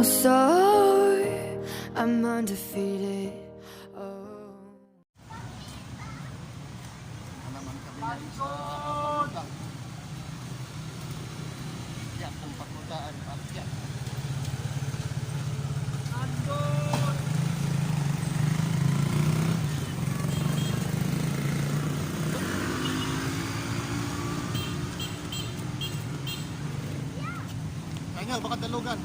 star, I'm undefeated. Oh. Naman kami ngayon sa papunta. Yan ang papuntaan at yan. Kaya baka dalugan.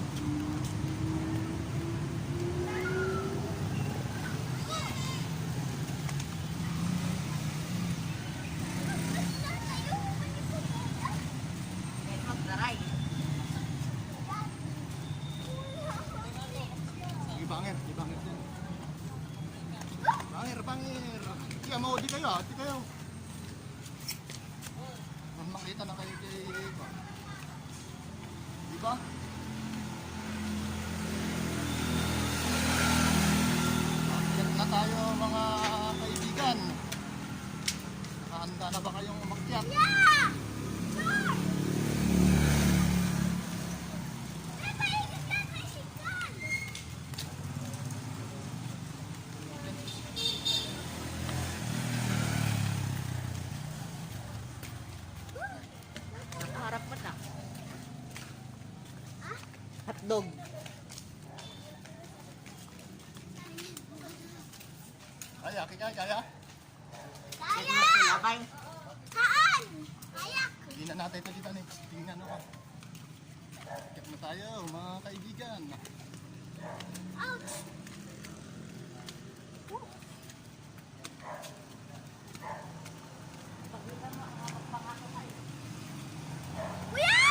Bangir. Bangir. Kaya mau di kayo, makita na kayo kay Eva. Diba? Akyat na tayo mga kaibigan. Nakahanda na ba kayong umakyat? Harap mo na. Hotdog. Kaya. Kaya! Labay. Saan? Ayak! Hindi na natin ito dito ni. Tingnan ako. Akyat na tayo mga kaibigan. Ouch! Kuya!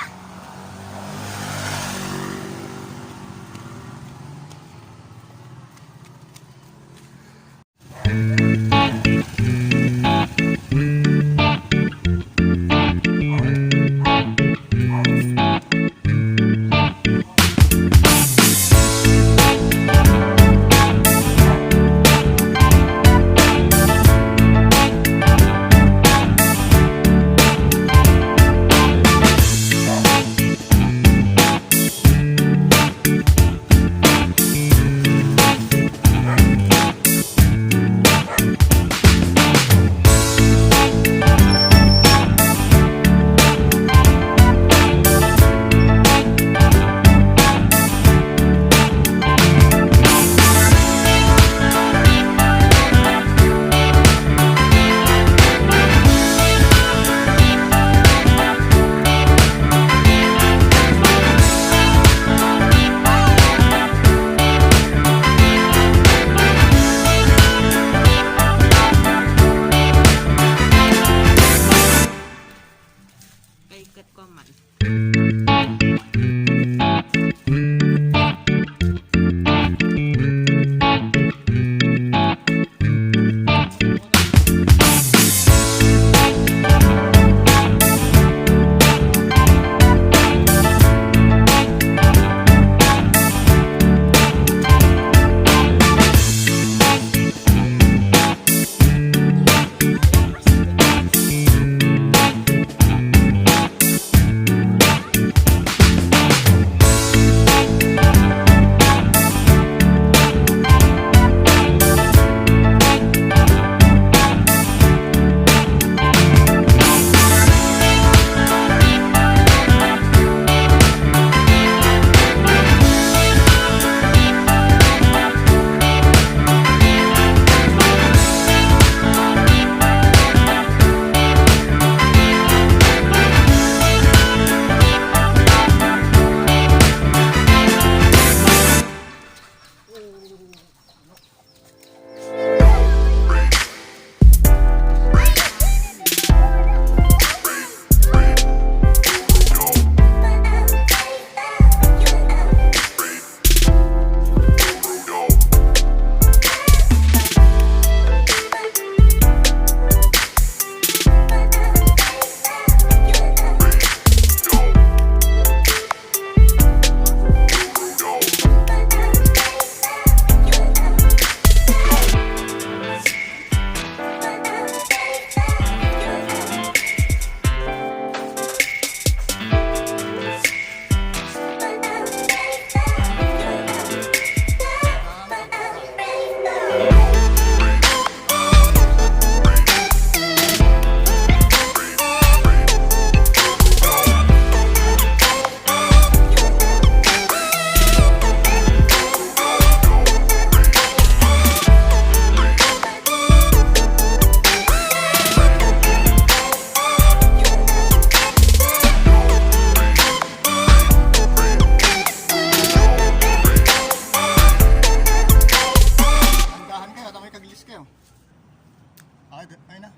Ay na.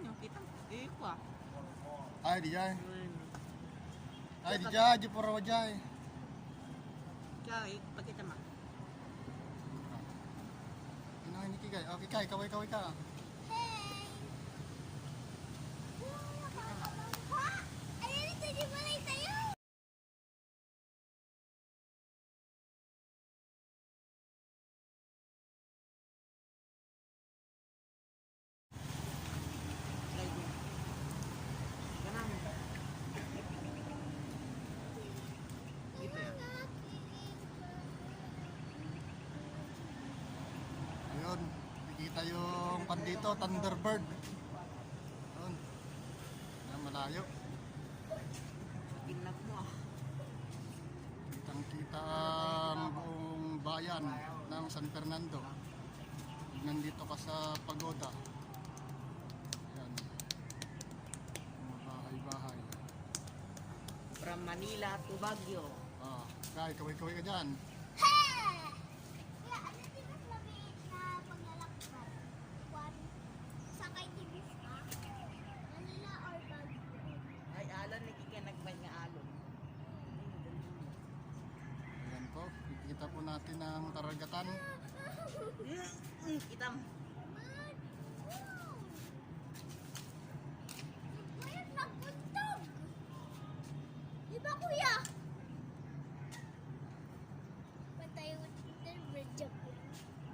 Yung kita mo. Eh, ko ah. Ay, di jay. Yun. Ay, di jay. Di puro jay. Kaya, pagkita mo. Ano ni Kikay? Oh, Kikay, kaway ka. Hey! Wow, nakakabangga! Ayun, ito di ba lang sa'yo? Slide mo. Ganun. Dito yan. Ayun, nakikita yung pandito, Thunderbird. Ayun. Yan, malayo. Tingnan mo ah. Kitang-kita ang buong bayan ng San Fernando. Nandito ka sa pagoda. Yan. Mga bahay-bahay. From Manila to Baguio. Ah, kaway ka dyan. Hey! Kaya ano di ba sabihin na paglalakbay? One, sakay tibis ka? Manila or Baguio? Ay, alon, nakikinagmay nga alon. Ayan po, kikita po natin ang karagatan. Kita mo. Man! Wow! Kuya, nagbuntog! Di ba kuya? Patay yung Thunderbird dyan po. Yan.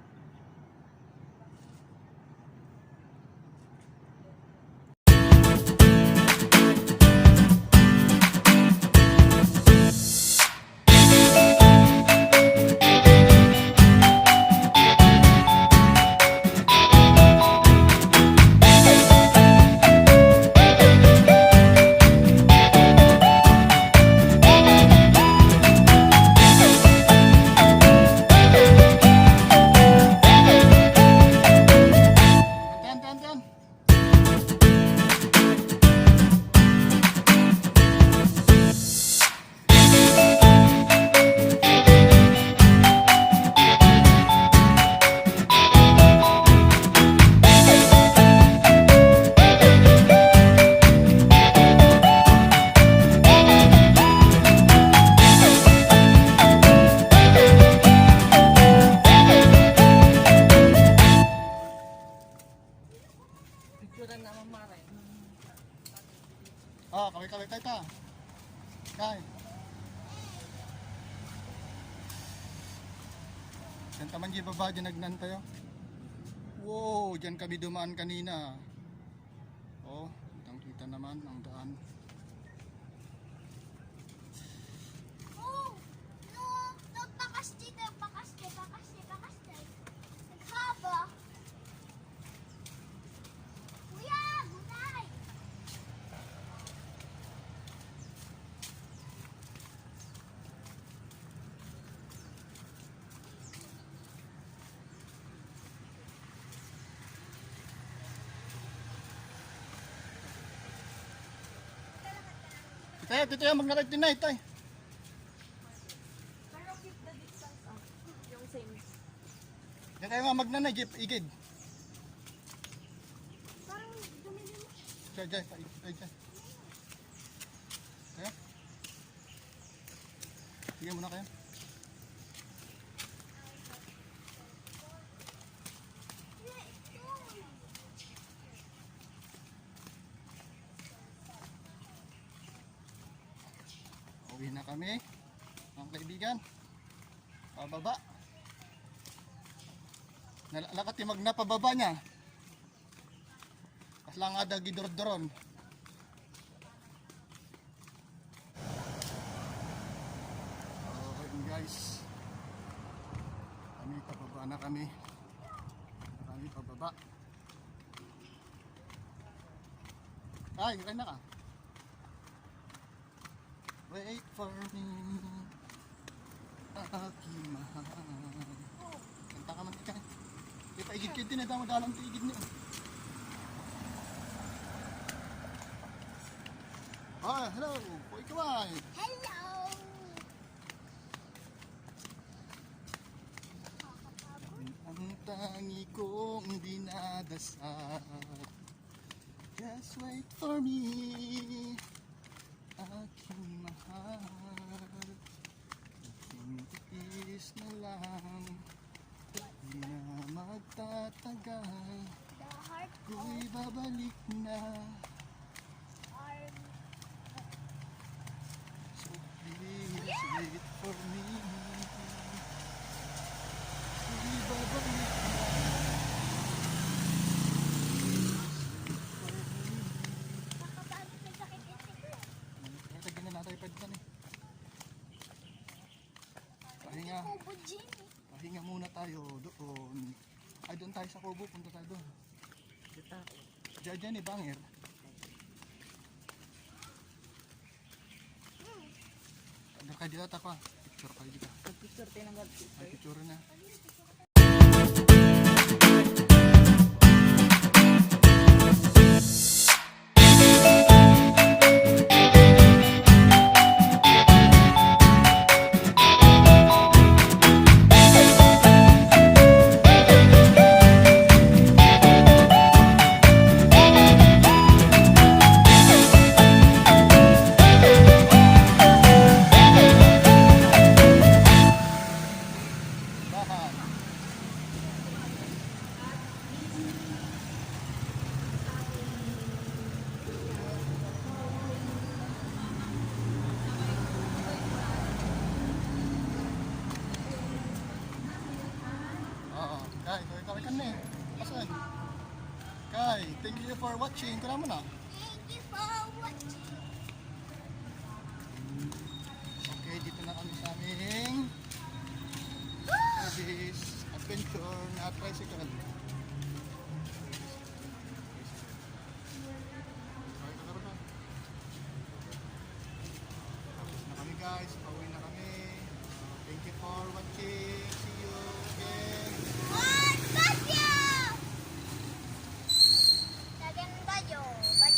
Picture na mamare. Ah, kaway ka. Kay. Yan taman di baba dyan nagnan tayo. Wow, dyan kami dumaan kanina. Oh, kita naman ang daan. Oh! No! Nagpakas dito! Pakas dito! Naghaba! Kuya! Gulay! Dito yan, mag-night tonight tayo. Pero keep the distance ah. Yung same. Yan tayo nga magnanay, igid. Parang dumili mo. Jay. Kaya? Sige muna kayo. Uwi na kami, mga kaibigan. Pababa. Nalakatimag na pababa niya. Kaslang ada gidor-doron. Okay guys. Kami pababa na kami. Kami pababa. Ay, kain na ka. Wait for me, aking mahal. Kanta ka man ka. Di pa igid din, ito mo dalang tigid niya. Oh, hello, Poy Kaway. Hello! Ang tangi kong minadasal. Just wait for me, aking mahal. Aking tiis na lang, di na magtatagal. The heart Ko'y babalik na. arm. So please wait for me. Ko'y babalik na. Nakapagod na sakit ito ko. Lagyan na natin yung pwede eh. Pahinga. Kubo Jin. Pahinga muna tayo doon. Ay, doon tayo sa Kubo. Punta tayo doon. Dito ako. Diyan eh, Bangir. Ada kayo dito pa. Picture kayo dito. Pag-picture tayo ng Ay, picture. picture na. Bahan. Oo, Kai, ikaw ikan na eh. Asan? Kai, thank you for watching. Kuna mo na. Thank you for watching. Okay, dito na kami sa aming service adventure na tricycle. Okay, kakaroon na. Tapos na kami guys, pauwi na kami. Thank you for watching.